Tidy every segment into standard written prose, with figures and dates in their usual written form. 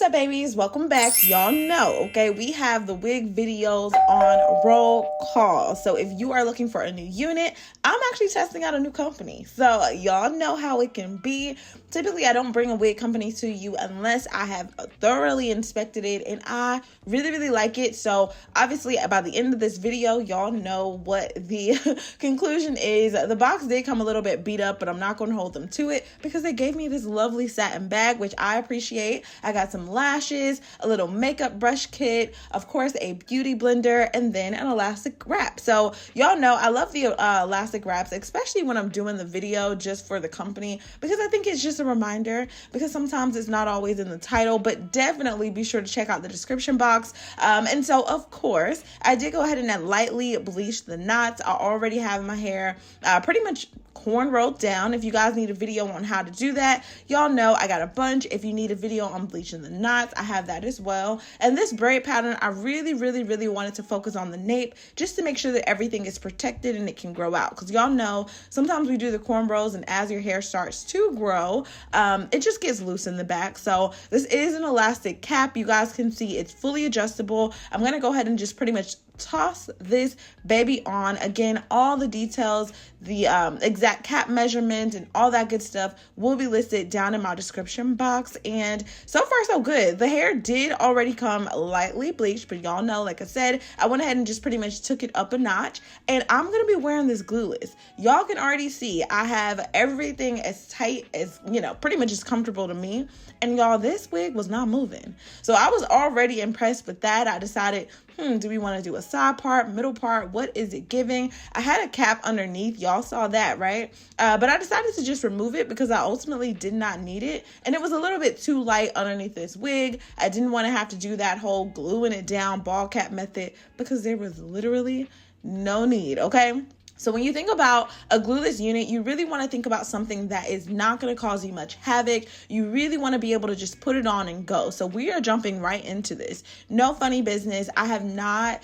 What's up, babies? Welcome back. Y'all know, okay, we have the wig videos on roll call. So if you are looking for a new unit, I'm actually testing out a new company. So y'all know how it can be. Typically, I don't bring a wig company to you unless I have thoroughly inspected it and I really like it. So obviously, by the end of this video, y'all know what the conclusion is. The box did come a little bit beat up, but I'm not going to hold them to it because they gave me this lovely satin bag, which I appreciate. I got some lashes, a little makeup brush kit, of course, a beauty blender, and then an elastic wrap. So y'all know I love the elastic wraps, especially when I'm doing the video just for the company, because I think it's just a reminder, because sometimes it's not always in the title, but definitely be sure to check out the description box. And so, of course, I did go ahead and lightly bleach the knots. I already have my hair pretty much corn rolled down. If you guys need a video on how to do that, y'all know I got a bunch. If you need a video on bleaching the knots, I have that as well. And this braid pattern, I really wanted to focus on the nape just to make sure that everything is protected and it can grow out. Because y'all know sometimes we do the cornrows and as your hair starts to grow, it just gets loose in the back. So this is an elastic cap. You guys can see it's fully adjustable. I'm going to go ahead and just pretty much toss this baby on. Again, all the details, the exact cap measurement and all that good stuff will be listed down in my description box. And so far so good. The hair did already come lightly bleached, but y'all know, like I said, I went ahead and just pretty much took it up a notch, and I'm gonna be wearing this glueless. Y'all can already see I have everything as tight as, you know, pretty much as comfortable to me. And y'all, this wig was not moving, so I was already impressed with that. I decided, do we want to do a side part, middle part? What is it giving? I had a cap underneath. Y'all saw that, right? But I decided to just remove it because I ultimately did not need it. And it was a little bit too light underneath this wig. I didn't want to have to do that whole gluing it down ball cap method because there was literally no need, okay? So when you think about a glueless unit, you really want to think about something that is not going to cause you much havoc. You really want to be able to just put it on and go. So we are jumping right into this. No funny business. I have not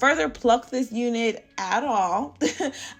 further plucked this unit at all.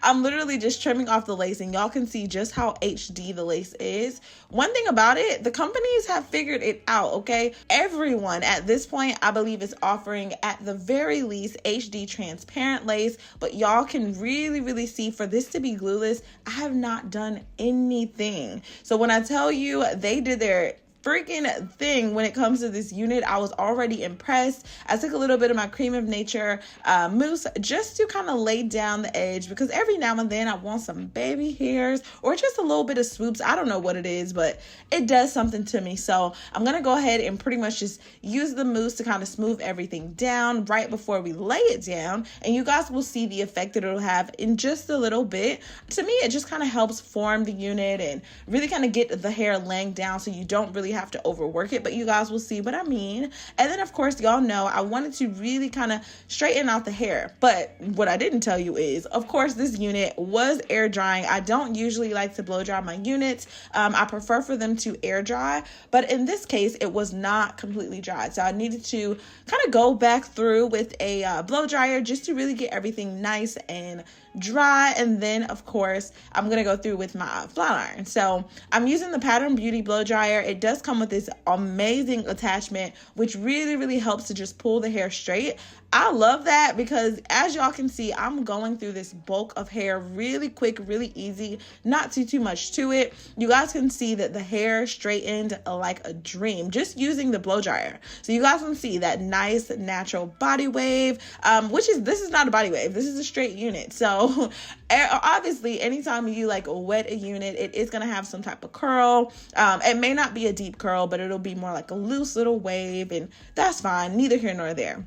I'm literally just trimming off the lace, and y'all can see just how HD the lace is. One thing about it, the companies have figured it out, okay? Everyone at this point, I believe, is offering at the very least HD transparent lace, but y'all can really see, for this to be glueless, I have not done anything. So when I tell you they did their freaking thing when it comes to this unit, I was already impressed. I took a little bit of my Cream of Nature mousse just to kind of lay down the edge, because every now and then I want some baby hairs or just a little bit of swoops. I don't know what it is, but it does something to me. So I'm gonna go ahead and pretty much just use the mousse to kind of smooth everything down right before we lay it down, and you guys will see the effect that it'll have in just a little bit. To me, it just kind of helps form the unit and really kind of get the hair laying down so you don't really have to overwork it, but you guys will see what I mean. And then of course, y'all know I wanted to really kind of straighten out the hair, but what I didn't tell you is, of course, this unit was air drying. I don't usually like to blow dry my units. I prefer for them to air dry, but in this case it was not completely dry, so I needed to kind of go back through with a blow dryer just to really get everything nice and dry. And then of course I'm gonna go through with my flat iron. So I'm using the Pattern Beauty blow dryer. It does come with this amazing attachment, which really helps to just pull the hair straight. I love that because, as y'all can see, I'm going through this bulk of hair really quick, really easy, not too much to it. You guys can see that the hair straightened like a dream just using the blow dryer. So you guys can see that nice natural body wave, this is not a body wave, this is a straight unit. So obviously anytime you like wet a unit, it is going to have some type of curl. It may not be a deep curl, but it'll be more like a loose little wave, and that's fine, neither here nor there.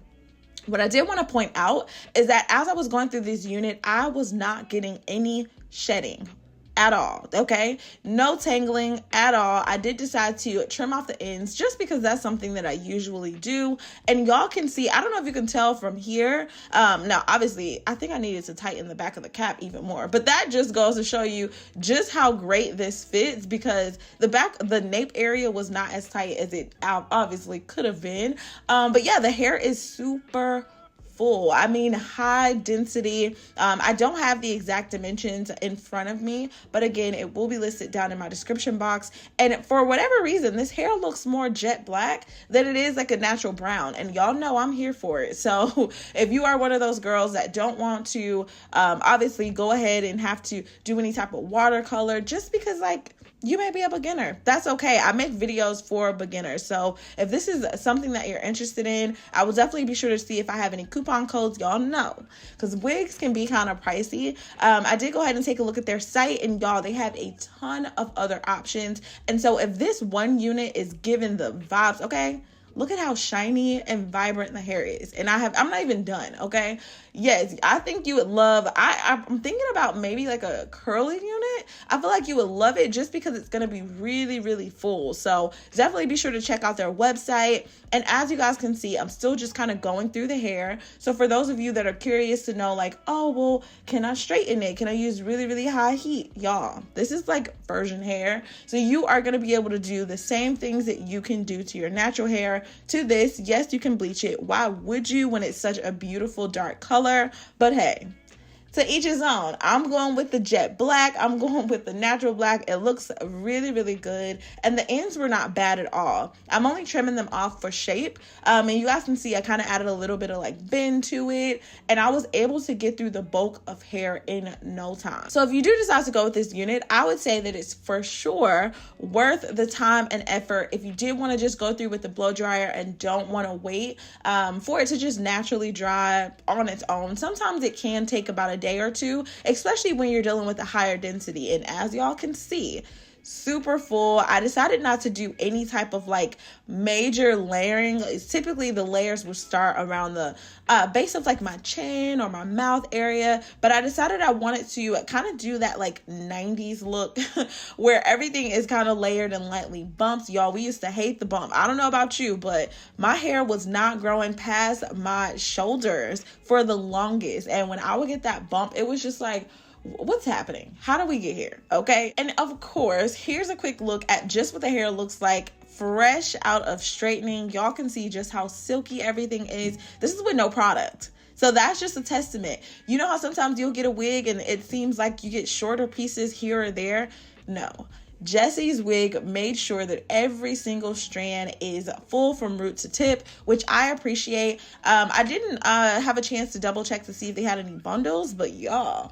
What I did want to point out is that as I was going through this unit, I was not getting any shedding at all, okay? No tangling at all. I did decide to trim off the ends just because that's something that I usually do. And y'all can see, I don't know if you can tell from here. Now, obviously, I think I needed to tighten the back of the cap even more, but that just goes to show you just how great this fits, because the nape area was not as tight as it obviously could have been. But yeah, the hair is super full. I mean, high density. I don't have the exact dimensions in front of me, but again, it will be listed down in my description box. And for whatever reason, this hair looks more jet black than it is like a natural brown, and y'all know I'm here for it. So if you are one of those girls that don't want to obviously go ahead and have to do any type of watercolor just because like you may be a beginner, that's okay. I make videos for beginners. So if this is something that you're interested in, I will definitely be sure to see if I have any coupon codes. Y'all know, because wigs can be kind of pricey. I did go ahead and take a look at their site, and y'all, they have a ton of other options. And so if this one unit is giving the vibes, okay, look at how shiny and vibrant the hair is. And I'm not even done, okay? Yes, I think you would love, I'm thinking about maybe like a curly unit. I feel like you would love it just because it's going to be really, really full. So definitely be sure to check out their website. And as you guys can see, I'm still just kind of going through the hair. So for those of you that are curious to know like, oh, well, can I straighten it? Can I use really, really high heat? Y'all, this is like virgin hair. So you are going to be able to do the same things that you can do to your natural hair to this. Yes, you can bleach it. Why would you when it's such a beautiful dark color? But hey, to each his own. I'm going with the jet black. I'm going with the natural black. It looks really, really good. And the ends were not bad at all. I'm only trimming them off for shape. And you guys can see I kind of added a little bit of like bend to it. And I was able to get through the bulk of hair in no time. So if you do decide to go with this unit, I would say that it's for sure worth the time and effort. If you did want to just go through with the blow dryer and don't want to wait for it to just naturally dry on its own. Sometimes it can take about a day or two, especially when you're dealing with a higher density. And as y'all can see, super full. I decided not to do any type of like major layering. Typically the layers will start around the base of like my chin or my mouth area, but I decided I wanted to kind of do that like 90s look where everything is kind of layered and lightly bumped. Y'all, we used to hate the bump. I don't know about you, but my hair was not growing past my shoulders for the longest, and when I would get that bump, it was just like, what's happening? How do we get here? Okay. And of course, here's a quick look at just what the hair looks like fresh out of straightening. Y'all can see just how silky everything is. This is with no product. So that's just a testament. You know how sometimes you'll get a wig and it seems like you get shorter pieces here or there? No. Jessie's wig made sure that every single strand is full from root to tip, which I appreciate. I didn't have a chance to double check to see if they had any bundles, but y'all,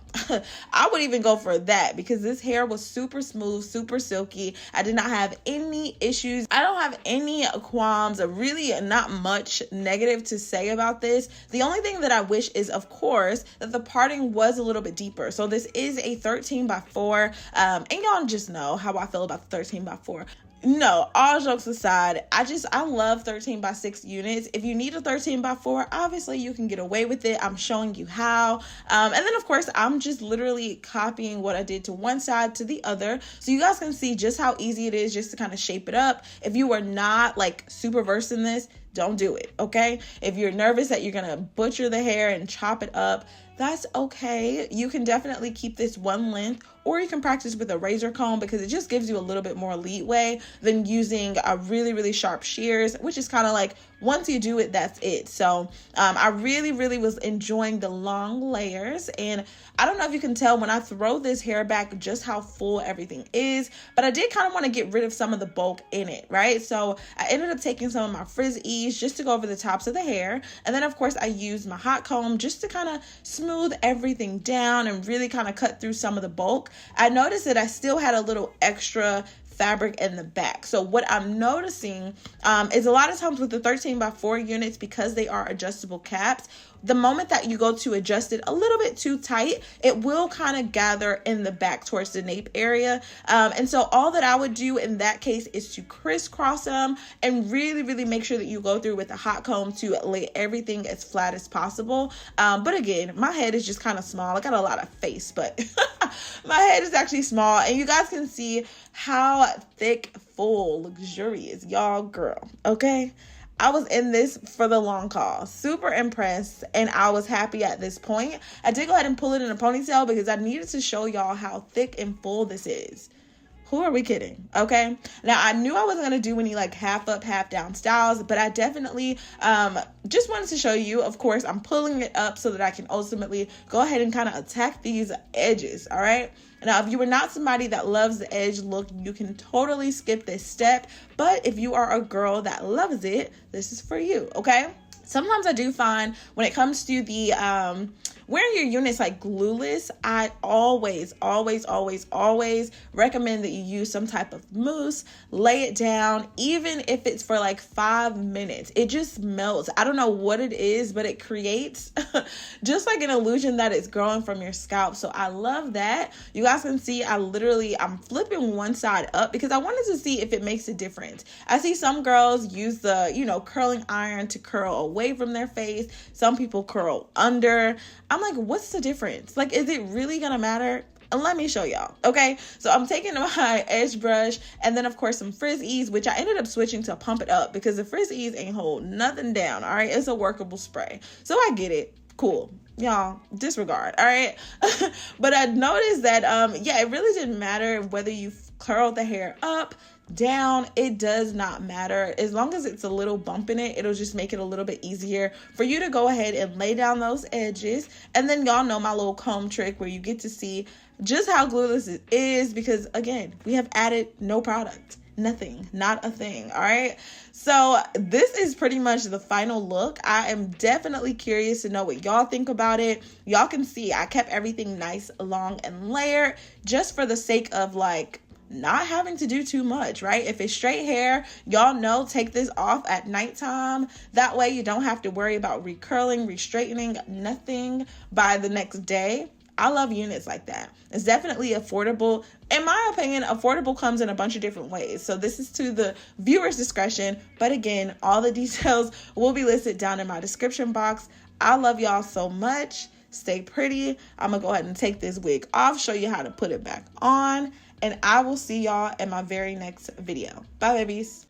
I would even go for that because this hair was super smooth, super silky. I did not have any issues. I don't have any qualms, really not much negative to say about this. The only thing that I wish is, of course, that the parting was a little bit deeper. So this is a 13x4, and y'all just know how I feel about the 13x4. No, all jokes aside, I love 13x6 units. If you need a 13x4, obviously you can get away with it. I'm showing you how. And then of course, I'm just literally copying what I did to one side to the other. So you guys can see just how easy it is just to kind of shape it up. If you are not like super versed in this, don't do it, okay? If you're nervous that you're gonna butcher the hair and chop it up, that's okay. You can definitely keep this one length, or you can practice with a razor comb because it just gives you a little bit more leeway than using a really, really sharp shears, which is kind of like once you do it, that's it. So I really, really was enjoying the long layers. And I don't know if you can tell when I throw this hair back just how full everything is, but I did kind of want to get rid of some of the bulk in it, right? So I ended up taking some of my frizz ease just to go over the tops of the hair. And then of course I used my hot comb just to kind of smooth everything down and really kind of cut through some of the bulk. I noticed that I still had a little extra fabric in the back. So what I'm noticing is a lot of times with the 13x4 units, because they are adjustable caps, the moment that you go to adjust it a little bit too tight, it will kind of gather in the back towards the nape area. And so all that I would do in that case is to crisscross them and really, really make sure that you go through with a hot comb to lay everything as flat as possible. But again, my head is just kind of small. I got a lot of face, but my head is actually small. And you guys can see how thick, full, luxurious, y'all, girl, okay? I was in this for the long haul, super impressed, and I was happy at this point. I did go ahead and pull it in a ponytail because I needed to show y'all how thick and full this is. Who are we kidding? Okay. Now, I knew I wasn't going to do any like half up, half down styles, but I definitely just wanted to show you. Of course, I'm pulling it up so that I can ultimately go ahead and kind of attack these edges. All right. Now, if you are not somebody that loves the edge look, you can totally skip this step. But if you are a girl that loves it, this is for you. Okay. Sometimes I do find when it comes to the wearing your units like glueless, I always recommend that you use some type of mousse, lay it down, even if it's for like 5 minutes. It just melts. I don't know what it is, but it creates just like an illusion that it's growing from your scalp. So I love that. You guys can see I'm flipping one side up because I wanted to see if it makes a difference. I see some girls use the, curling iron to curl away from their face. Some people curl under. I'm like, what's the difference? Like, is it really gonna matter? And let me show y'all. Okay, so I'm taking my edge brush and then of course some frizz-ease, which I ended up switching to pump it up because the frizz-ease ain't hold nothing down. All right, it's a workable spray, so I get it. Cool, y'all, disregard. All right. But I noticed that it really didn't matter whether you curl the hair up, down. It does not matter. As long as it's a little bump in it, it'll just make it a little bit easier for you to go ahead and lay down those edges. And then y'all know my little comb trick where you get to see just how glueless it is, because again, we have added no product. Nothing, not a thing. All right. So this is pretty much the final look. I am definitely curious to know what y'all think about it. Y'all can see I kept everything nice, long, and layered just for the sake of like not having to do too much, right? If it's straight hair, y'all know, take this off at nighttime. That way you don't have to worry about recurling, restraightening, nothing by the next day. I love units like that. It's definitely affordable. In my opinion, affordable comes in a bunch of different ways. So this is to the viewer's discretion. But again, all the details will be listed down in my description box. I love y'all so much. Stay pretty. I'm going to go ahead and take this wig off, show you how to put it back on. And I will see y'all in my very next video. Bye, babies.